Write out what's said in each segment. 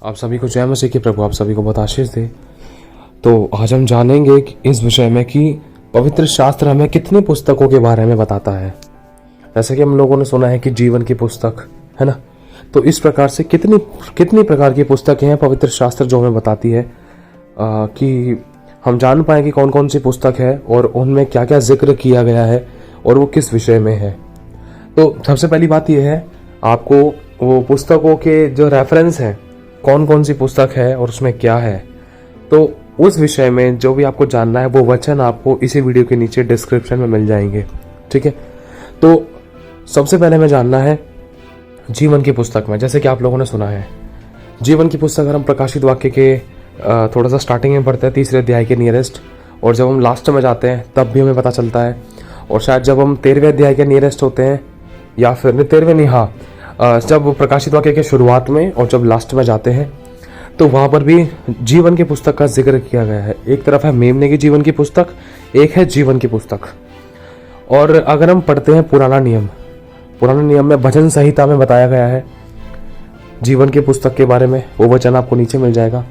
आप सभी को जय मसीह की प्रभु आप सभी को बहुत आशीष दे। तो आज हम जानेंगे कि इस विषय में कि पवित्र शास्त्र हमें कितनी पुस्तकों के बारे में बताता है। जैसे कि हम लोगों ने सुना है कि जीवन की पुस्तक है ना, तो इस प्रकार से कितनी प्रकार की पुस्तकें हैं पवित्र शास्त्र जो हमें बताती है कि हम जान पाए कि कौन कौन सी पुस्तक है और उनमें क्या क्या जिक्र किया गया है और वो किस विषय में है। तो सबसे पहली बात यह है, आपको वो पुस्तकों के जो रेफरेंस हैं, कौन कौन सी पुस्तक है और उसमें क्या है, तो उस विषय में जो भी आपको जानना है वो वचन आपको इसी वीडियो के नीचे डिस्क्रिप्शन में मिल जाएंगे। ठीक है, तो सबसे पहले हमें जानना है जीवन की पुस्तक में। जैसे कि आप लोगों ने सुना है जीवन की पुस्तक, अगर हम प्रकाशित वाक्य के थोड़ा सा स्टार्टिंग में पढ़ते हैं 3 अध्याय के नियरेस्ट, और जब हम लास्ट में जाते हैं तब भी हमें पता चलता है, और शायद जब हम 13वें अध्याय के नियरेस्ट होते हैं या फिर 13वें नहीं, हाँ जब प्रकाशित वाक्य के शुरुआत में और जब लास्ट में जाते हैं तो वहां पर भी जीवन की पुस्तक का जिक्र किया गया है। एक तरफ है मेमने की जीवन की पुस्तक, एक है जीवन की पुस्तक। और अगर हम पढ़ते हैं पुराना नियम में भजन संहिता में बताया गया है जीवन की पुस्तक के बारे में, वो वचन आपको नीचे मिल जाएगा।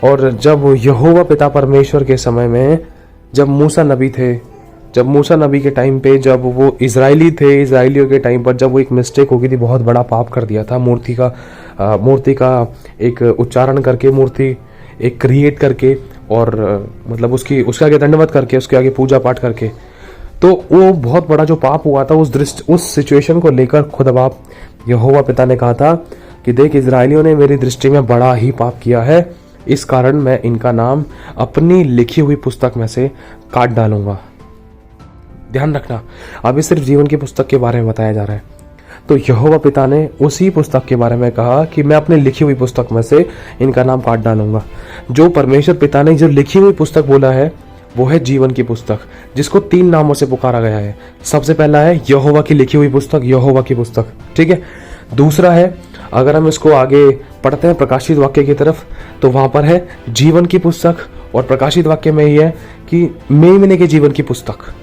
और जब यहोवा पिता परमेश्वर के समय में जब मूसा नबी के टाइम पे, जब वो इजराइलियों के टाइम पर जब वो एक मिस्टेक हो गई थी, बहुत बड़ा पाप कर दिया था, मूर्ति का एक उच्चारण करके, मूर्ति एक क्रिएट करके, और मतलब उसके आगे दंडवत करके, उसके आगे पूजा पाठ करके, तो वो बहुत बड़ा जो पाप हुआ था, उस सिचुएशन को लेकर खुद बाप यहोवा पिता ने कहा था कि देख, इजराइलियों ने मेरी दृष्टि में बड़ा ही पाप किया है, इस कारण मैं इनका नाम अपनी लिखी हुई पुस्तक में से काट डालूंगा। ध्यान रखना, अभी सिर्फ जीवन की पुस्तक के बारे में बताया जा रहा है। तो यहोवा पिता ने उसी पुस्तक के बारे में कहा कि मैं अपनी लिखी हुई पुस्तक में से इनका नाम काट डालूंगा। जो परमेश्वर पिता ने जो लिखी हुई पुस्तक बोला है वो है जीवन की पुस्तक, जिसको 3 नामों से पुकारा गया है। सबसे पहला है यहोवा की लिखी हुई पुस्तक, यहोवा की पुस्तक। ठीक है, दूसरा है, अगर हम इसको आगे पढ़ते हैं प्रकाशित वाक्य की तरफ, तो वहां पर है जीवन की पुस्तक, और प्रकाशित वाक्य में ये है कि मेमने के जीवन की पुस्तक।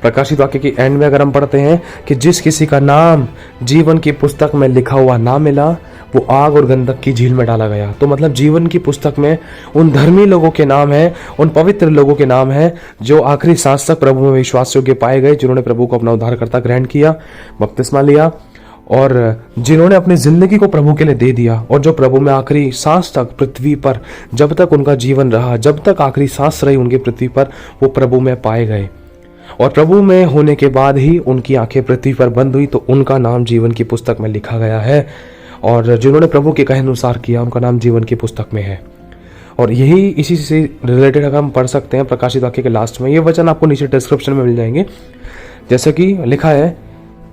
प्रकाशित वाक्य की एंड में अगर हम पढ़ते हैं कि जिस किसी का नाम जीवन की पुस्तक में लिखा हुआ ना मिला, वो आग और गंधक की झील में डाला गया। तो मतलब जीवन की पुस्तक में उन धर्मी लोगों के नाम है, उन पवित्र लोगों के नाम है जो आखिरी सांस तक प्रभु में विश्वास योग्य पाए गए, जिन्होंने प्रभु को अपना उद्धारकर्ता ग्रहण किया, बपतिस्मा लिया, और जिन्होंने अपनी जिंदगी को प्रभु के लिए दे दिया, और जो प्रभु में आखिरी सांस तक पृथ्वी पर, जब तक उनका जीवन रहा, जब तक आखिरी सांस रही उनकी पृथ्वी पर, वो प्रभु में पाए गए। और प्रभु में होने के बाद ही उनकी आंखें पृथ्वी पर बंद हुई, तो उनका नाम जीवन की पुस्तक में लिखा गया है, और जिन्होंने प्रभु के कहे अनुसार किया उनका नाम जीवन की पुस्तक में है। और यही इसी से रिलेटेड अगर हम पढ़ सकते हैं प्रकाशित वाक्य के लास्ट में, ये वचन आपको नीचे डिस्क्रिप्शन में मिल जाएंगे। जैसे कि लिखा है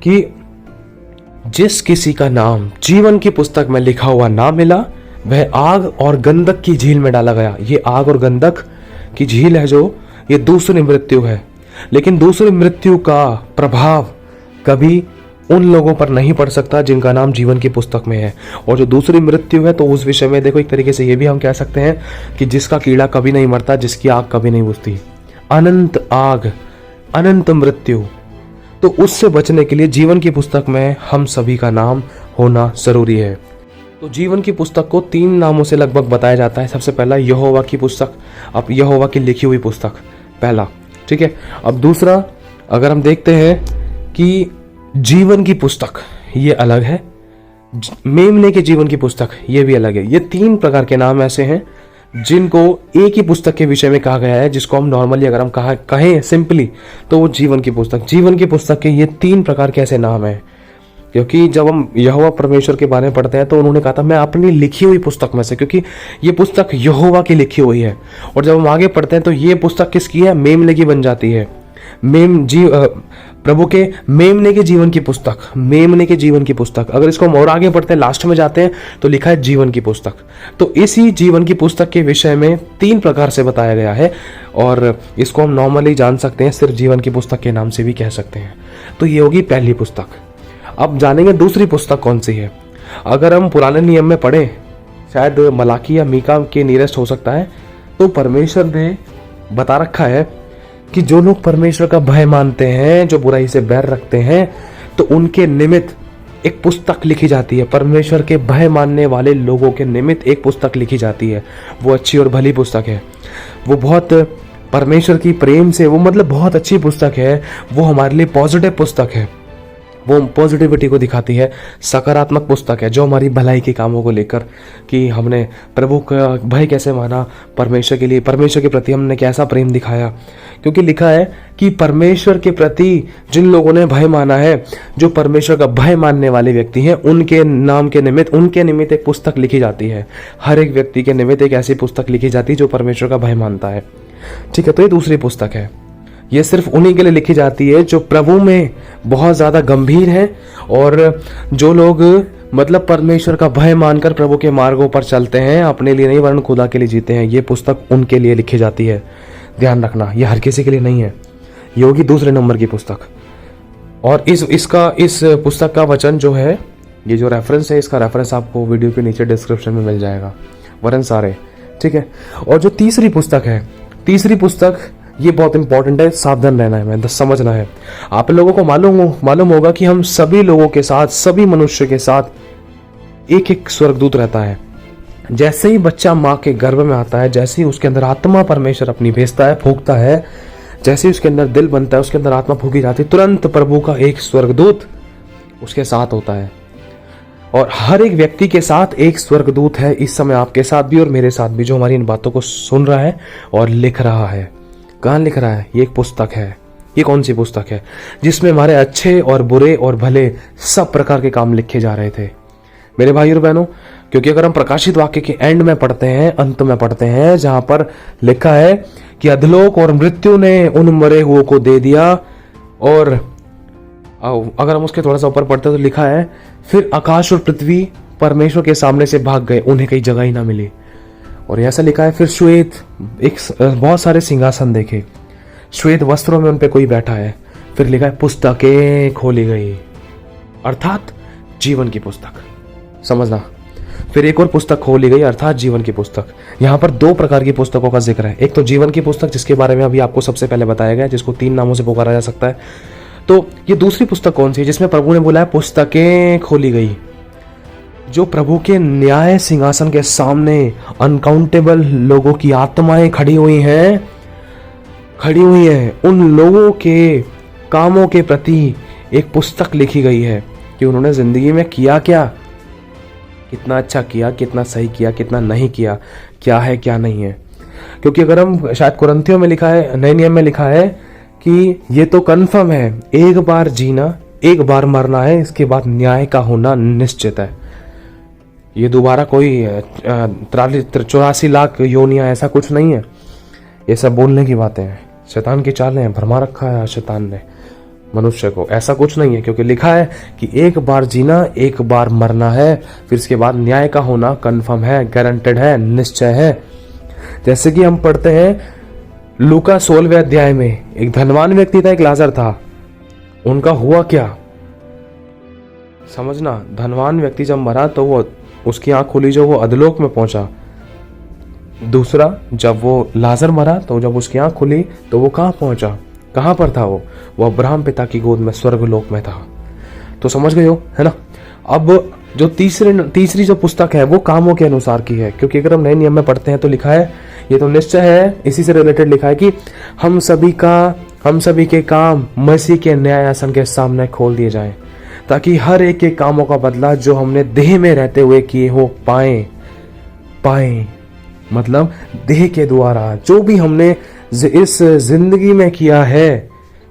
कि जिस किसी का नाम जीवन की पुस्तक में लिखा हुआ ना मिला, वह आग और गंधक की झील में डाला गया। ये आग और गंधक की झील है जो ये दूसरी मृत्यु है, लेकिन दूसरी मृत्यु का प्रभाव कभी उन लोगों पर नहीं पड़ सकता जिनका नाम जीवन की पुस्तक में है। और जो दूसरी मृत्यु है, तो उस विषय में देखो, एक तरीके से ये भी हम कह सकते हैं कि जिसका कीड़ा कभी नहीं मरता, जिसकी आग कभी नहीं बुझती, अनंत आग, अनंत मृत्यु। तो उससे बचने के लिए जीवन की पुस्तक में हम सभी का नाम होना जरूरी है। तो जीवन की पुस्तक को 3 नामों से लगभग बताया जाता है। सबसे पहला यहोवा की पुस्तक, अब यहोवा की लिखी हुई पुस्तक पहला। ठीक है, अब दूसरा अगर हम देखते हैं कि जीवन की पुस्तक, ये अलग है, मेमने के जीवन की पुस्तक ये भी अलग है। ये 3 प्रकार के नाम ऐसे हैं जिनको एक ही पुस्तक के विषय में कहा गया है, जिसको हम नॉर्मली अगर हम कहें सिंपली, तो वो जीवन की पुस्तक के ये 3 प्रकार के ऐसे नाम हैं। क्योंकि जब हम यहोवा परमेश्वर के बारे में पढ़ते हैं तो उन्होंने कहा था मैं अपनी लिखी हुई पुस्तक में से, क्योंकि ये पुस्तक यहोवा की लिखी हुई है। और जब हम आगे पढ़ते हैं तो ये पुस्तक किसकी है? मेमने की बन जाती है। प्रभु के मेमने के जीवन की पुस्तक। अगर इसको हम और आगे पढ़ते हैं, लास्ट में जाते हैं, तो लिखा है जीवन की पुस्तक। तो इसी जीवन की पुस्तक के विषय में 3 प्रकार से बताया गया है, और इसको हम नॉर्मली जान सकते हैं, सिर्फ जीवन की पुस्तक के नाम से भी कह सकते हैं। तो ये होगी पहली पुस्तक। अब जानेंगे दूसरी पुस्तक कौन सी है। अगर हम पुराने नियम में पढ़े, शायद मलाकी या मीका के नियरेस्ट हो सकता है, तो परमेश्वर ने बता रखा है कि जो लोग परमेश्वर का भय मानते हैं, जो बुराई से बैर रखते हैं, तो उनके निमित्त एक पुस्तक लिखी जाती है, परमेश्वर के भय मानने वाले लोगों के निमित्त एक पुस्तक लिखी जाती है। वो अच्छी और भली पुस्तक है, वो बहुत परमेश्वर की प्रेम से, वो मतलब बहुत अच्छी पुस्तक है, वो हमारे लिए पॉजिटिव पुस्तक है, वो पॉजिटिविटी को दिखाती है, सकारात्मक पुस्तक है जो हमारी भलाई के कामों को लेकर, कि हमने प्रभु का भय कैसे माना, परमेश्वर के लिए, परमेश्वर के प्रति हमने कैसा प्रेम दिखाया। क्योंकि लिखा है कि परमेश्वर के प्रति जिन लोगों ने भय माना है, जो परमेश्वर का भय मानने वाले व्यक्ति हैं, उनके नाम के निमित्त, उनके निमित्त एक पुस्तक लिखी जाती है। हर एक व्यक्ति के निमित्त एक ऐसी पुस्तक लिखी जाती है जो परमेश्वर का भय मानता है। ठीक है, तो ये दूसरी पुस्तक है। ये सिर्फ उन्हीं के लिए लिखी जाती है जो प्रभु में बहुत ज़्यादा गंभीर हैं, और जो लोग मतलब परमेश्वर का भय मानकर प्रभु के मार्गों पर चलते हैं, अपने लिए नहीं वरन खुदा के लिए जीते हैं। ये पुस्तक उनके लिए लिखी जाती है, ध्यान रखना, ये हर किसी के लिए नहीं है। ये होगी दूसरे नंबर की पुस्तक। और इस पुस्तक का वचन जो है, ये जो रेफरेंस है, इसका रेफरेंस आपको वीडियो के नीचे डिस्क्रिप्शन में मिल जाएगा, वरन सारे। ठीक है, और जो तीसरी पुस्तक है, तीसरी पुस्तक ये बहुत इंपॉर्टेंट है, सावधान रहना है, मैं समझना है। आप लोगों को मालूम होगा कि हम सभी लोगों के साथ, सभी मनुष्य के साथ एक एक स्वर्गदूत रहता है। जैसे ही बच्चा माँ के गर्भ में आता है, जैसे ही उसके अंदर आत्मा परमेश्वर अपनी भेजता है, फूंकता है, जैसे ही उसके अंदर दिल बनता है, उसके अंदर आत्मा फूंकी जाती है, तुरंत प्रभु का एक स्वर्गदूत उसके साथ होता है। और हर एक व्यक्ति के साथ एक स्वर्गदूत है, इस समय आपके साथ भी और मेरे साथ भी, जो हमारी इन बातों को सुन रहा है और लिख रहा है। कहाँ लिख रहा है? ये एक पुस्तक है। ये कौन सी पुस्तक है? जिसमें हमारे अच्छे और बुरे और भले सब प्रकार के काम लिखे जा रहे थे, मेरे भाई और बहनों। क्योंकि अगर हम प्रकाशित वाक्य के एंड में पढ़ते हैं, अंत में पढ़ते हैं, जहां पर लिखा है कि अधलोक और मृत्यु ने उन मरे हुओं को दे दिया, और अगर हम उसके थोड़ा सा ऊपर पढ़ते तो लिखा है, फिर आकाश और पृथ्वी परमेश्वर के सामने से भाग गए, उन्हें कहीं जगह ही ना मिली। और ऐसा लिखा है, फिर श्वेत बहुत सारे सिंहासन देखे, श्वेत वस्त्रों में उन पे कोई बैठा है। फिर लिखा है पुस्तकें खोली गई, अर्थात जीवन की पुस्तक। समझना, फिर एक और पुस्तक खोली गई, अर्थात जीवन की पुस्तक। यहाँ पर दो प्रकार की पुस्तकों का जिक्र है। एक तो जीवन की पुस्तक, जिसके बारे में अभी आपको सबसे पहले बताया गया, जिसको 3 नामों से पुकारा जा सकता है। तो ये दूसरी पुस्तक कौन सी है, जिसमें प्रभु ने बोला है पुस्तकें खोली गई? जो प्रभु के न्याय सिंहासन के सामने अनकाउंटेबल लोगों की आत्माएं खड़ी हुई हैं, उन लोगों के कामों के प्रति एक पुस्तक लिखी गई है कि उन्होंने जिंदगी में किया क्या, कितना अच्छा किया, कितना सही किया, कितना नहीं किया, क्या है क्या नहीं है। क्योंकि अगर हम शायद कुरिन्थियों में लिखा है, नए नियम में लिखा है कि ये तो कन्फर्म है, एक बार जीना, एक बार मरना है, इसके बाद न्याय का होना निश्चित है। ये दोबारा कोई 84 लाख योनियां, ऐसा कुछ नहीं है। ये सब बोलने की बातें हैं, शैतान की चालें हैं, भरमा रखा है शैतान ने मनुष्य को। ऐसा कुछ नहीं है, क्योंकि लिखा है कि एक बार जीना, एक बार मरना है, फिर इसके बाद न्याय का होना कन्फर्म है, गारंटेड है, निश्चय है। जैसे कि हम पढ़ते हैं लूका 16वें अध्याय में, एक धनवान व्यक्ति था, एक लाजर था। उनका हुआ क्या समझना, धनवान व्यक्ति जब मरा तो वो उसकी आंख खुली, जो वो अधलोक में पहुंचा। दूसरा, जब वो लाजर मरा तो जब उसकी आंख खुली तो वो कहां पहुंचा, कहां पर था? वो अब्राहम पिता की गोद में, स्वर्गलोक में था। तो समझ गए हो, है ना। अब जो तीसरी जो पुस्तक है वो कामों के अनुसार की है। क्योंकि अगर हम नए नियम में पढ़ते हैं तो लिखा है, ये तो निश्चय है, इसी से रिलेटेड लिखा है कि हम सभी के काम मसीह के न्याय आसन के सामने खोल दिए जाएं, ताकि हर एक के कामों का बदला जो हमने देह में रहते हुए किए हो पाए। मतलब देह के द्वारा जो भी हमने इस जिंदगी में किया है,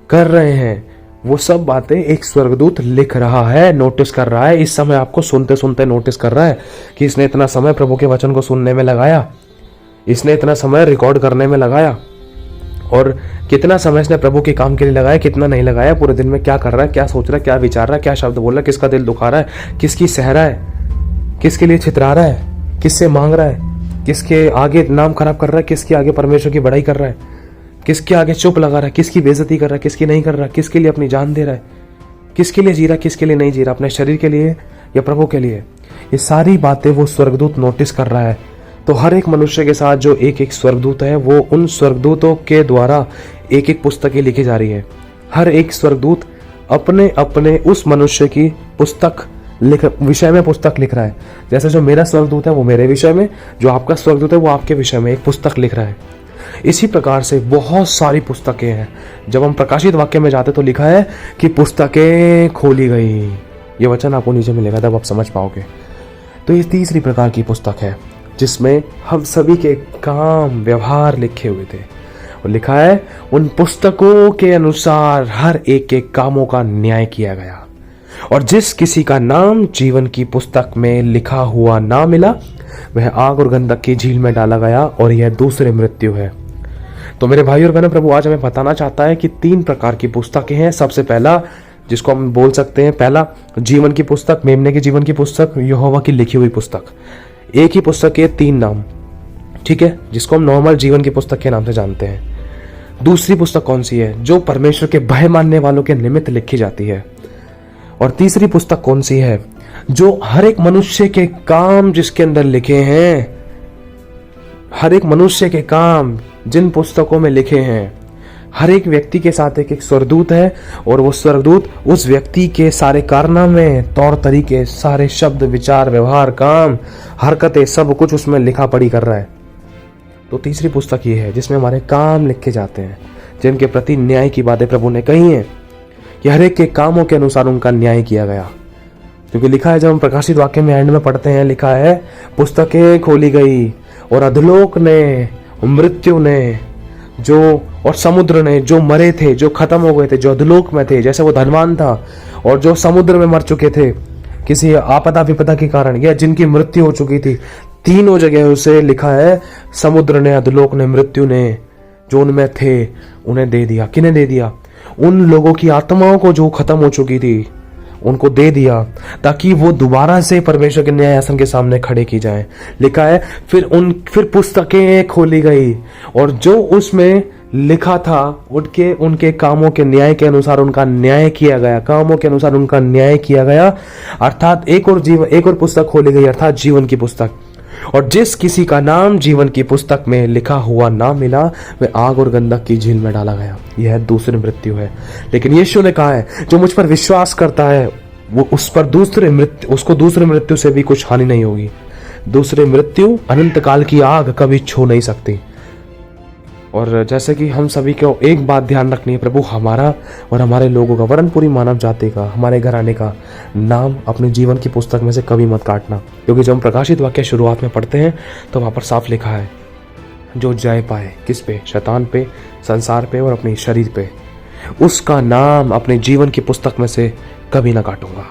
कर रहे हैं, वो सब बातें एक स्वर्गदूत लिख रहा है, नोटिस कर रहा है। इस समय आपको सुनते सुनते नोटिस कर रहा है कि इसने इतना समय प्रभु के वचन को सुनने में लगाया, इसने इतना समय रिकॉर्ड करने में लगाया, और कितना समय इसने प्रभु के काम के लिए लगाया, कितना नहीं लगाया, पूरे दिन में क्या कर रहा है, क्या सोच रहा है, क्या विचार रहा है, क्या शब्द बोल रहा है, किसका दिल दुखा रहा है, किसकी सह रहा है, किसके लिए छितरा रहा है, किससे मांग रहा है, किसके आगे नाम खराब कर रहा है, किसके आगे परमेश्वर की बड़ाई कर रहा है, किसके आगे चुप लगा रहा है, किसकी बेइज्जती कर रहा है, किसकी नहीं कर रहा, किसके लिए अपनी जान दे रहा है, किसके लिए जी रहा है, किसके लिए नहीं जी रहा, अपने शरीर के लिए या प्रभु के लिए। ये सारी बातें वो स्वर्गदूत नोटिस कर रहा है। तो हर एक मनुष्य के साथ जो एक एक स्वर्गदूत है, वो उन स्वर्गदूतों के द्वारा एक एक पुस्तकें लिखी जा रही है। हर एक स्वर्गदूत अपने अपने उस मनुष्य की पुस्तक विषय में पुस्तक लिख रहा है। जैसे जो मेरा स्वर्गदूत है वो मेरे विषय में, जो आपका स्वर्गदूत है वो आपके विषय में एक पुस्तक लिख रहा है। इसी प्रकार से बहुत सारी पुस्तकें हैं। जब हम प्रकाशित वाक्य में जाते तो लिखा है कि पुस्तकें खोली गई। ये वचन आपको नीचे मिलेगा, तब आप समझ पाओगे। तो ये तीसरी प्रकार की पुस्तक है जिसमें हम सभी के काम व्यवहार लिखे हुए थे। और लिखा है उन पुस्तकों के अनुसार हर एक के कामों का न्याय किया गया। और जिस किसी का नाम जीवन की पुस्तक में लिखा हुआ ना मिला वह आग और गंधक की झील में डाला गया, और यह दूसरी मृत्यु है। तो मेरे भाई और बहनों, प्रभु आज हमें बताना चाहता है कि 3 प्रकार की पुस्तकें हैं। सबसे पहला जिसको हम बोल सकते हैं, पहला जीवन की पुस्तक, मेमने की जीवन की पुस्तक, यहोवा की लिखी हुई पुस्तक। एक ही पुस्तक के 3 नाम, ठीक है, जिसको हम नॉर्मल जीवन की पुस्तक के नाम से जानते हैं। दूसरी पुस्तक कौन सी है? जो परमेश्वर के भय मानने वालों के निमित्त लिखी जाती है। और तीसरी पुस्तक कौन सी है? जो हर एक मनुष्य के काम जिसके अंदर लिखे हैं, हर एक मनुष्य के काम जिन पुस्तकों में लिखे हैं, हर एक व्यक्ति के साथ एक एक स्वर्गदूत है, और वो स्वर्गदूत उस व्यक्ति के सारे कारनामे, तौर तरीके, सारे शब्द, विचार, व्यवहार, काम, हरकतें, सब कुछ उसमें लिखा पढ़ी कर रहा है। तो तीसरी पुस्तक ये है जिसमें हमारे काम लिखे जाते हैं, जिनके प्रति न्याय की बातें प्रभु ने कही हैं कि हर एक के कामों के अनुसार उनका न्याय किया गया। क्योंकि लिखा है, जब हम प्रकाशित वाक्य में एंड में पढ़ते हैं, लिखा है पुस्तकें खोली गई और अधलोक ने, मृत्यु ने, जो और समुद्र ने, जो मरे थे, जो खत्म हो गए थे, जो अधलोक में थे, जैसे वो धनवान था, और जो समुद्र में मर चुके थे किसी आपदा विपदा के कारण, या जिनकी मृत्यु हो चुकी थी, तीनों जगह उसे लिखा है समुद्र ने, अधलोक ने, मृत्यु ने, जो उनमें थे उन्हें दे दिया। किन्हें दे दिया? उन लोगों की आत्माओं को जो खत्म हो चुकी थी उनको दे दिया, ताकि वो दोबारा से परमेश्वर के न्यायासन के सामने खड़े की जाए। लिखा है फिर पुस्तकें खोली गई, और जो उसमें लिखा था उनके कामों के न्याय के अनुसार उनका न्याय किया गया, कामों के अनुसार उनका न्याय किया गया। अर्थात एक और पुस्तक खोली गई, अर्थात जीवन की पुस्तक। और जिस किसी का नाम जीवन की पुस्तक में लिखा हुआ ना मिला वह आग और गंधक की झील में डाला गया। यह दूसरी मृत्यु है। लेकिन यीशु ने कहा है, जो मुझ पर विश्वास करता है वो उसको दूसरी मृत्यु से भी कुछ हानि नहीं होगी। दूसरी मृत्यु, अनंत काल की आग कभी छू नहीं सकती। और जैसे कि हम सभी को एक बात ध्यान रखनी है, प्रभु हमारा और हमारे लोगों का, वरन पूरी मानव जाति का, हमारे घराने का नाम अपने जीवन की पुस्तक में से कभी मत काटना। क्योंकि जब हम प्रकाशित वाक्य शुरुआत में पढ़ते हैं तो वहां पर साफ लिखा है, जो जय पाए किस पे? शैतान पे, संसार पे और अपने शरीर पे, उसका नाम अपने जीवन की पुस्तक में से कभी ना काटूंगा,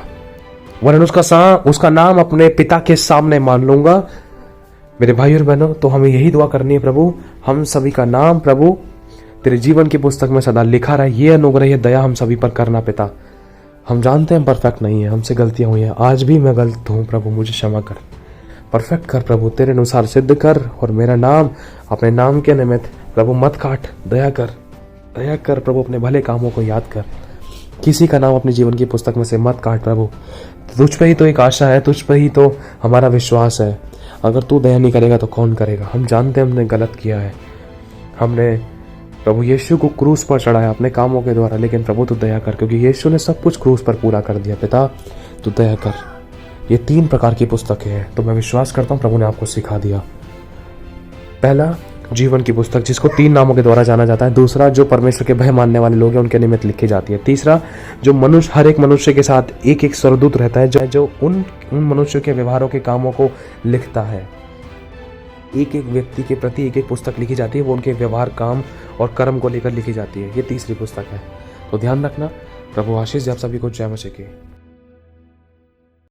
वरन उसका नाम अपने पिता के सामने मान लूंगा। मेरे भाई और बहनों, तो हमें यही दुआ करनी है, प्रभु हम सभी का नाम प्रभु तेरे जीवन की पुस्तक में सदा लिखा रहे। ये अनुग्रह, ये दया हम सभी पर करना पिता। हम जानते हैं परफेक्ट नहीं है, हमसे गलतियां हुई हैं, आज भी मैं गलत हूँ प्रभु, मुझे क्षमा कर, परफेक्ट कर प्रभु, तेरे अनुसार सिद्ध कर। और मेरा नाम अपने नाम के निमित्त प्रभु मत काट, दया कर प्रभु, अपने भले कामों को याद कर। किसी का नाम अपने जीवन की पुस्तक में से मत काट प्रभु। तुझ पे ही तो एक आशा है, तुझ पे ही तो हमारा विश्वास है। अगर तू दया नहीं करेगा तो कौन करेगा? हम जानते हैं हमने गलत किया है, हमने प्रभु यीशु को क्रूस पर चढ़ाया अपने कामों के द्वारा, लेकिन प्रभु तू दया कर, क्योंकि यीशु ने सब कुछ क्रूस पर पूरा कर दिया। पिता तू दया कर। ये 3 प्रकार की पुस्तकें हैं, तो मैं विश्वास करता हूँ प्रभु ने आपको सिखा दिया। पहला जीवन की पुस्तक, जिसको 3 नामों के द्वारा जाना जाता है। दूसरा, जो परमेश्वर के भय मानने वाले लोग हैं उनके निमित्त लिखी जाती है। तीसरा, जो मनुष्य, हर एक मनुष्य के साथ एक एक स्वर्गदूत रहता है, जो उन मनुष्य के व्यवहारों के कामों को लिखता है। एक एक व्यक्ति के प्रति एक एक पुस्तक लिखी जाती है, वो उनके व्यवहार, काम और कर्म को लेकर लिखी जाती है। ये तीसरी पुस्तक है। तो ध्यान रखना। प्रभु आशीष दे आप सभी को। जय मसीह की।